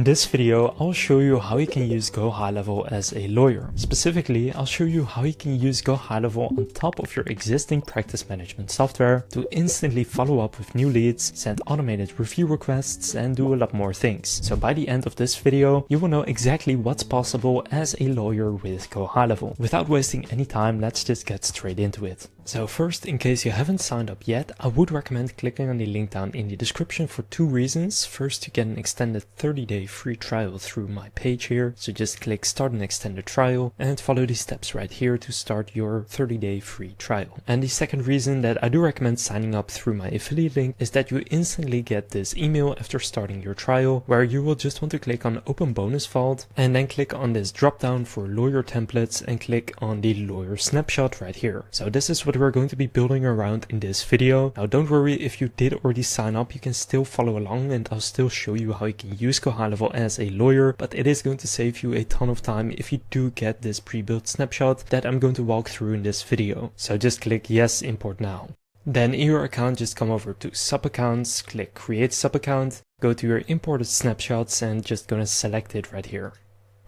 In this video, I'll show you how you can use GoHighLevel as a lawyer. Specifically, I'll show you how you can use GoHighLevel on top of your existing practice management software to instantly follow up with new leads, send automated review requests, and do a lot more things. So by the end of this video, you will know exactly what's possible as a lawyer with GoHighLevel. Without wasting any time, let's just get straight into it. So first, in case you haven't signed up yet, I would recommend clicking on the link down in the description for two reasons. First, you get an extended 30-day free trial through my page here. So just click start an extended trial and follow the steps right here to start your 30-day free trial. And the second reason that I do recommend signing up through my affiliate link is that you instantly get this email after starting your trial, where you will just want to click on open bonus vault and then click on this drop down for lawyer templates and click on the lawyer snapshot right here. So this is what we're going to be building around in this video. Now don't worry, if you did already sign up, you can still follow along and I'll still show you how you can use GoHighLevel as a lawyer, but it is going to save you a ton of time if you do get this pre-built snapshot that I'm going to walk through in this video. So just click yes, import now. Then in your account, just come over to sub accounts, click create sub account, go to your imported snapshots and just gonna select it right here.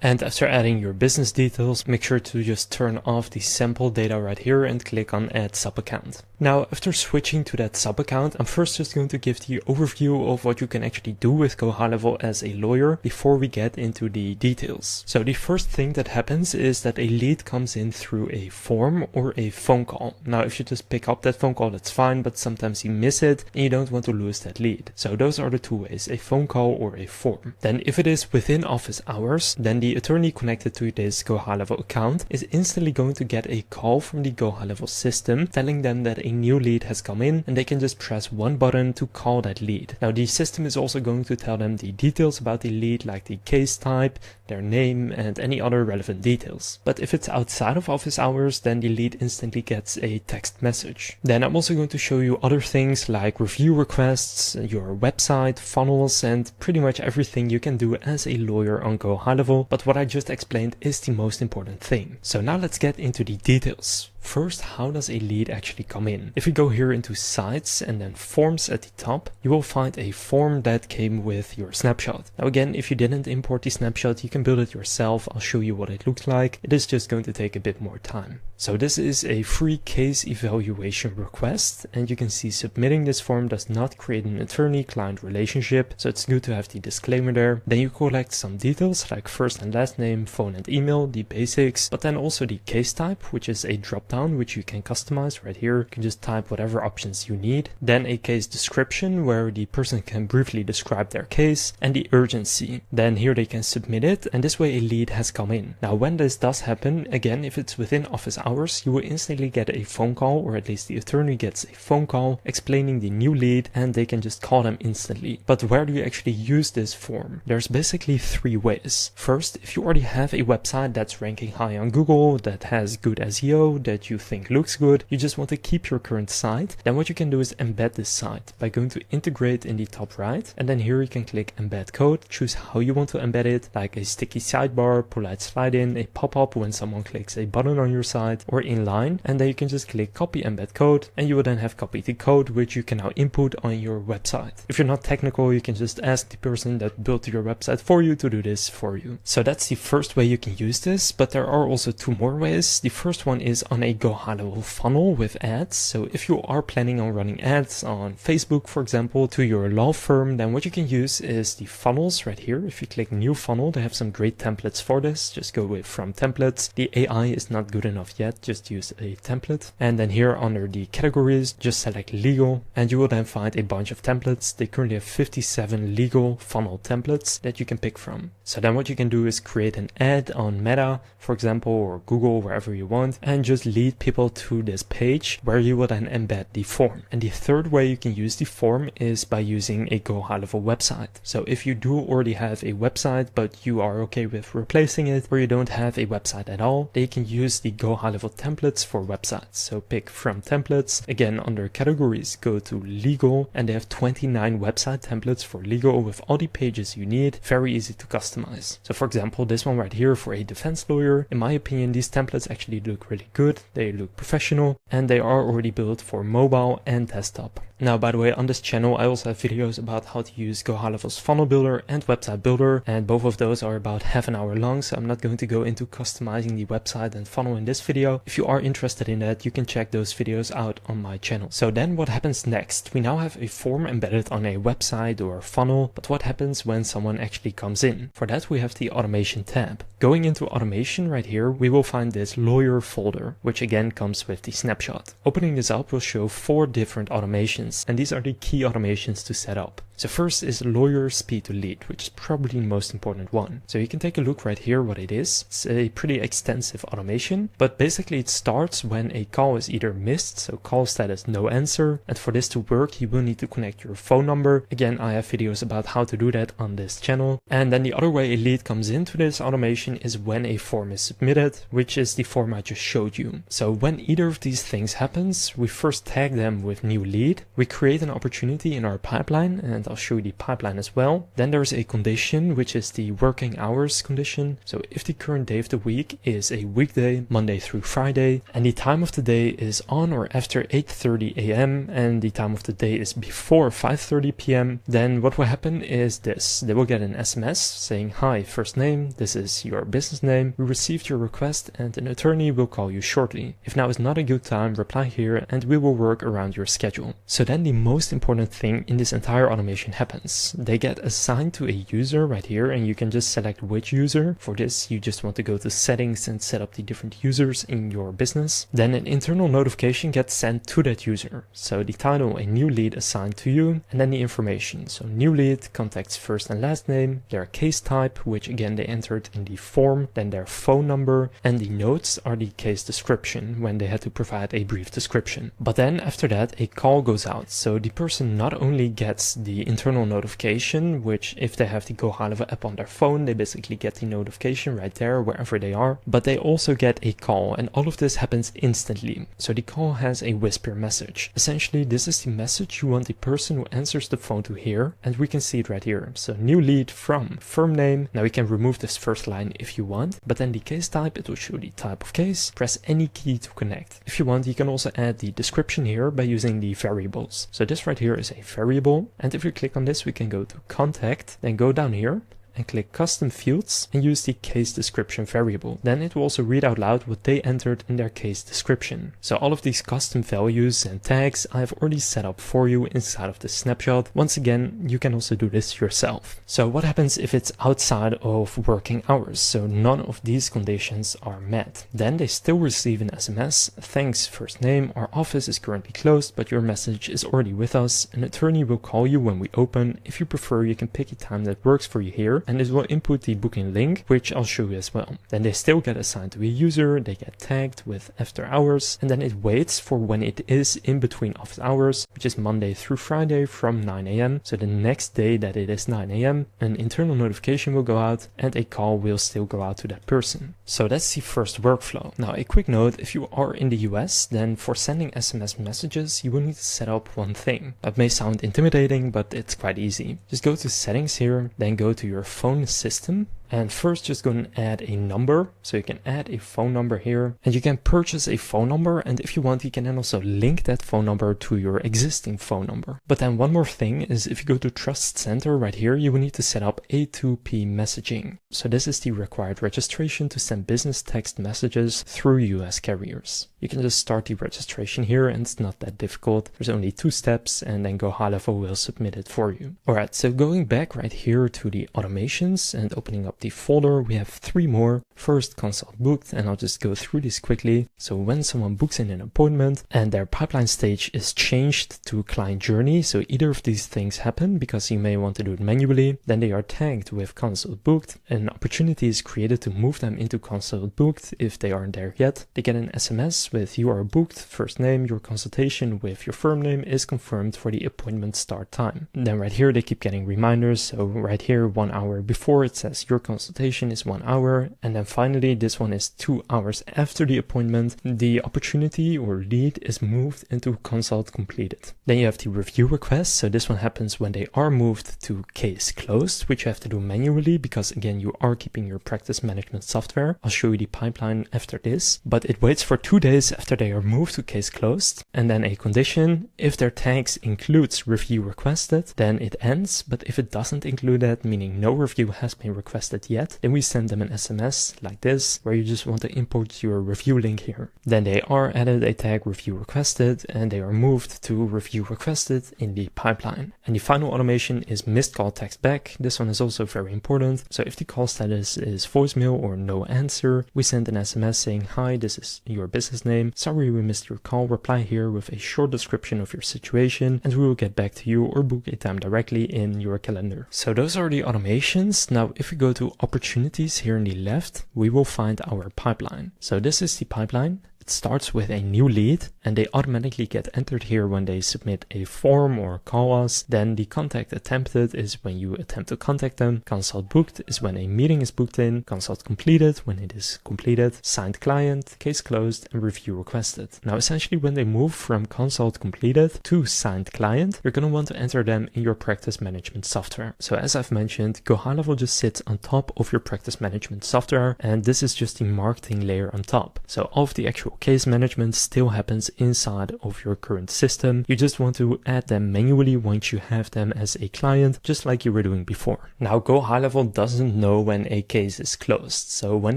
And after adding your business details, make sure to just turn off the sample data right here and click on add sub account. Now, after switching to that sub account, I'm first just going to give the overview of what you can actually do with GoHighLevel as a lawyer before we get into the details. So the first thing that happens is that a lead comes in through a form or a phone call. Now, if you just pick up that phone call, that's fine, but sometimes you miss it and you don't want to lose that lead. So those are the two ways, a phone call or a form. Then if it is within office hours, then the attorney connected to this GoHighLevel account is instantly going to get a call from the GoHighLevel system telling them that a new lead has come in, and they can just press one button to call that lead. Now the system is also going to tell them the details about the lead, like the case type, their name, and any other relevant details. But if it's outside of office hours, then the lead instantly gets a text message. Then I'm also going to show you other things like review requests, your website, funnels, and pretty much everything you can do as a lawyer on GoHighLevel. But what I just explained is the most important thing. So now let's get into the details. First, how does a lead actually come in? If you go here into sites and then forms at the top, you will find a form that came with your snapshot. Now again, if you didn't import the snapshot, you can build it yourself. I'll show you what it looks like. It is just going to take a bit more time. So this is a free case evaluation request, and you can see submitting this form does not create an attorney-client relationship, so it's good to have the disclaimer there. Then you collect some details like first and last name, phone and email, the basics, but then also the case type, which is a drop-down which you can customize right here. You can just type whatever options you need. Then a case description where the person can briefly describe their case, and the urgency. Then here they can submit it, and this way a lead has come in. Now when this does happen, again, if it's within office hours, you will instantly get a phone call, or at least the attorney gets a phone call explaining the new lead, and they can just call them instantly. But where do you actually use this form? There's basically three ways. First, if you already have a website that's ranking high on Google, that has good SEO, that you think looks good, you just want to keep your current site, then what you can do is embed this site by going to integrate in the top right, and then here you can click embed code, choose how you want to embed it, like a sticky sidebar, polite slide in, a pop-up when someone clicks a button on your site, or inline, and then you can just click copy embed code, and you will then have copied the code which you can now input on your website. If you're not technical, you can just ask the person that built your website for you to do this for you. So that's the first way you can use this, but there are also two more ways. The first one is on a GoHighLevel funnel with ads. So if you are planning on running ads on Facebook, for example, to your law firm, then what you can use is the funnels right here. If you click new funnel, they have some great templates for this. Just go with from templates. The AI is not good enough yet, just use a template. And then here under the categories, just select legal, and you will then find a bunch of templates. They currently have 57 legal funnel templates that you can pick from. So then what you can do is create an ad on Meta, for example, or Google, wherever you want, and just lead people to this page where you will then embed the form. And the third way you can use the form is by using a GoHighLevel website. So if you do already have a website, but you are okay with replacing it, or you don't have a website at all, then you can use the GoHighLevel templates for websites. So pick from templates, again under categories, go to legal, and they have 29 website templates for legal with all the pages you need, very easy to customize. So for example, this one right here for a defense lawyer, in my opinion, these templates actually look really good, they look professional, and they are already built for mobile and desktop. Now, by the way, on this channel, I also have videos about how to use GoHighLevel's funnel builder and website builder, and both of those are about half an hour long, so I'm not going to go into customizing the website and funnel in this video. If you are interested in that, you can check those videos out on my channel. So then what happens next? We now have a form embedded on a website or a funnel, but what happens when someone actually comes in? For that, we have the automation tab. Going into automation right here, we will find this lawyer folder, which again comes with the snapshot. Opening this up will show 4 different automations, and these are the key automations to set up. So first is lawyer speed to lead, which is probably the most important one. So you can take a look right here what it is. It's a pretty extensive automation, but basically it starts when a call is either missed, so call status no answer, and for this to work you will need to connect your phone number. Again, I have videos about how to do that on this channel. And then the other way a lead comes into this automation is when a form is submitted, which is the form I just showed you. So when either of these things happens, we first tag them with new lead, we create an opportunity in our pipeline, and I'll show you the pipeline as well. Then there's a condition, which is the working hours condition. So if the current day of the week is a weekday, Monday through Friday, and the time of the day is on or after 8:30 a.m. and the time of the day is before 5:30 p.m., then what will happen is this. They will get an SMS saying, "Hi, first name, this is your business name. We received your request and an attorney will call you shortly. If now is not a good time, reply here and we will work around your schedule." So then the most important thing in this entire automation happens. They get assigned to a user right here, and you can just select which user. For this, you just want to go to settings and set up the different users in your business. Then an internal notification gets sent to that user. So the title, a new lead assigned to you, and then the information. So new lead, contact's first and last name, their case type, which again they entered in the form, then their phone number, and the notes are the case description when they had to provide a brief description. But then after that, a call goes out. So the person not only gets the internal notification, which if they have the GoHighLevel app on their phone, they basically get the notification right there wherever they are, but they also get a call, and all of this happens instantly. So the call has a whisper message. Essentially, this is the message you want the person who answers the phone to hear, and we can see it right here. So new lead from firm name. Now we can remove this first line if you want, but then the case type, it will show the type of case. Press any key to connect. If you want, you can also add the description here by using the variables. So this right here is a variable, and if you click on this, we can go to contact, then go down here and click custom fields and use the case description variable. Then it will also read out loud what they entered in their case description. So all of these custom values and tags I have already set up for you inside of the snapshot. Once again, you can also do this yourself. So what happens if it's outside of working hours? So none of these conditions are met. Then they still receive an SMS. "Thanks, first name. Our office is currently closed, but your message is already with us. An attorney will call you when we open. If you prefer, you can pick a time that works for you here," and it will input the booking link, which I'll show you as well. Then they still get assigned to a user, they get tagged with after hours, and then it waits for when it is in between office hours, which is Monday through Friday from 9 a.m. So the next day that it is 9 a.m, an internal notification will go out and a call will still go out to that person. So that's the first workflow. Now a quick note, if you are in the US, then for sending SMS messages, you will need to set up one thing. That may sound intimidating, but it's quite easy. Just go to settings here, then go to your phone system, and first just go and add a number. So you can add a phone number here, and you can purchase a phone number, and if you want you can then also link that phone number to your existing phone number. But then one more thing is, if you go to Trust Center right here, you will need to set up A2P messaging. So this is the required registration to send business text messages through US carriers. You can just start the registration here, and it's not that difficult. There's only 2 steps, and then GoHighLevel will submit it for you. Alright, so going back right here to the automations and opening up the folder, we have 3 more. First, consult booked, and I'll just go through this quickly. So when someone books in an appointment and their pipeline stage is changed to client journey, so either of these things happen because you may want to do it manually, then they are tagged with consult booked. An opportunity is created to move them into consult booked if they aren't there yet. They get an SMS with "You are booked, first name, your consultation with your firm name is confirmed for the appointment start time." Then right here they keep getting reminders. So right here 1 hour before it says your consultation is 1 hour, and then then finally, this one is 2 hours after the appointment, the opportunity or lead is moved into consult completed. Then you have the review request. So this one happens when they are moved to case closed, which you have to do manually because again, you are keeping your practice management software. I'll show you the pipeline after this, but it waits for 2 days after they are moved to case closed. And then a condition, if their tags includes review requested, then it ends. But if it doesn't include that, meaning no review has been requested yet, then we send them an SMS like this, where you just want to import your review link here. Then they are added a tag review requested and they are moved to review requested in the pipeline. And the final automation is missed call text back. This one is also very important. So if the call status is voicemail or no answer, we send an SMS saying, hi, this is your business name. Sorry we missed your call. Reply here with a short description of your situation and we will get back to you or book a time directly in your calendar. So those are the automations. Now, if we go to opportunities here on the left, we will find our pipeline. So this is the pipeline. It starts with a new lead and they automatically get entered here when they submit a form or call us. Then the contact attempted is when you attempt to contact them. Consult booked is when a meeting is booked in. Consult completed when it is completed. Signed client, case closed, and review requested. Now essentially when they move from consult completed to signed client, you're going to want to enter them in your practice management software. So as I've mentioned, GoHighLevel just sits on top of your practice management software and this is just the marketing layer on top. So all of the actual case management still happens inside of your current system. You just want to add them manually once you have them as a client, just like you were doing before. Now, GoHighLevel doesn't know when a case is closed. So when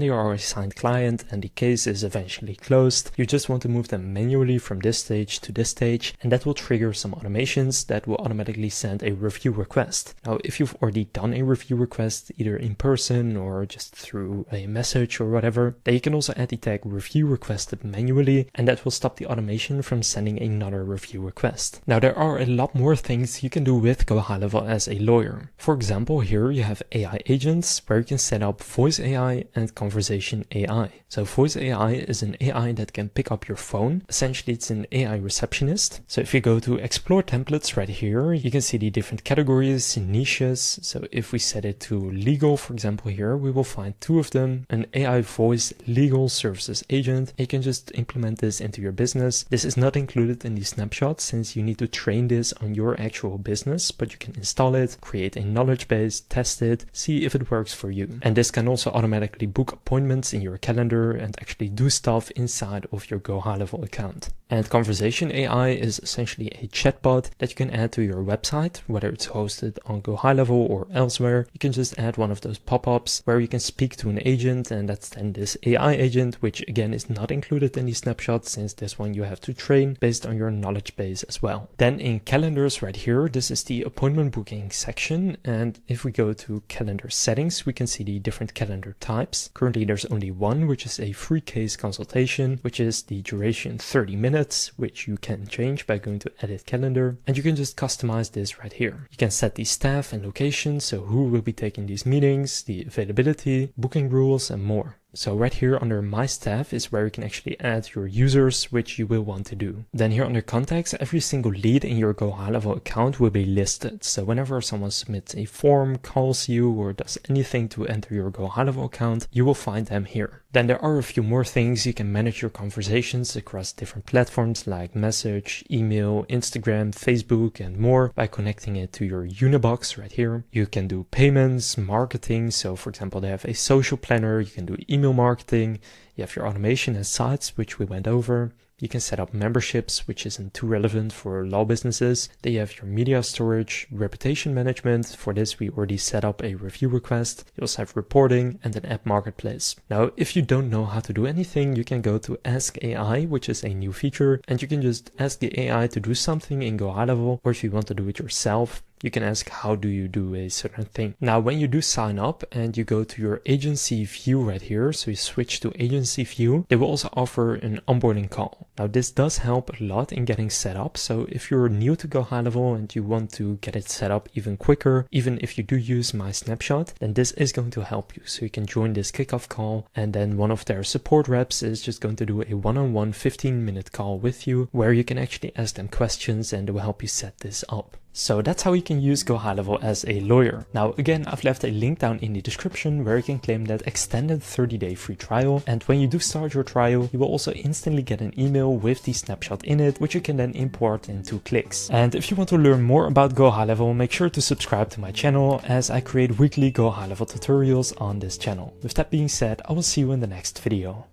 they are a signed client and the case is eventually closed, you just want to move them manually from this stage to this stage, and that will trigger some automations that will automatically send a review request. Now, if you've already done a review request, either in person or just through a message or whatever, then you can also add the tag review requested manually, and that will stop the automation from sending another review request. Now, there are a lot more things you can do with GoHighLevel as a lawyer. For example, here you have AI agents where you can set up voice AI and conversation AI. So voice AI is an AI that can pick up your phone. Essentially, it's an AI receptionist. So if you go to explore templates right here, you can see the different categories, niches. So if we set it to legal, for example, here, we will find 2 of them, an AI voice legal services agent. You can just implement this into your business. This is not included in the snapshot since you need to train this on your actual business, but you can install it, create a knowledge base, test it, see if it works for you. And this can also automatically book appointments in your calendar and actually do stuff inside of your GoHighLevel account. And conversation AI is essentially a chatbot that you can add to your website, whether it's hosted on GoHighLevel or elsewhere. You can just add one of those pop-ups where you can speak to an agent, and that's then this AI agent, which again is not included in the snapshot since this one you have to train based on your knowledge base as well. Then in calendars right here, this is the appointment booking section. And if we go to calendar settings, we can see the different calendar types. Currently there's only one, which is a free case consultation, which is the duration 30 minutes, which you can change by going to edit calendar. And you can just customize this right here. You can set the staff and location, so who will be taking these meetings, the availability, booking rules, and more. So right here under My Staff is where you can actually add your users, which you will want to do. Then here under Contacts, every single lead in your GoHighLevel account will be listed. So whenever someone submits a form, calls you, or does anything to enter your GoHighLevel account, you will find them here. Then there are a few more things. You can manage your conversations across different platforms like message, email, Instagram, Facebook, and more by connecting it to your Unibox right here. You can do payments, marketing. So for example, they have a social planner. You can do email marketing. You have your automation and sites, which we went over. You can set up memberships, which isn't too relevant for law businesses. Then you have your media storage, reputation management. For this, we already set up a review request. You also have reporting and an app marketplace. Now, if you don't know how to do anything, you can go to Ask AI, which is a new feature, and you can just ask the AI to do something in GoHighLevel, or if you want to do it yourself, you can ask, how do you do a certain thing? Now, when you do sign up and you go to your agency view right here, so you switch to agency view, they will also offer an onboarding call. Now, this does help a lot in getting set up. So if you're new to GoHighLevel and you want to get it set up even quicker, even if you do use My Snapshot, then this is going to help you. So you can join this kickoff call, and then one of their support reps is just going to do a one-on-one 15-minute call with you where you can actually ask them questions and they will help you set this up. So that's how you can use GoHighLevel as a lawyer. Now again, I've left a link down in the description where you can claim that extended 30-day free trial. And when you do start your trial, you will also instantly get an email with the snapshot in it, which you can then import into Clicks. And if you want to learn more about GoHighLevel, make sure to subscribe to my channel as I create weekly GoHighLevel tutorials on this channel. With that being said, I will see you in the next video.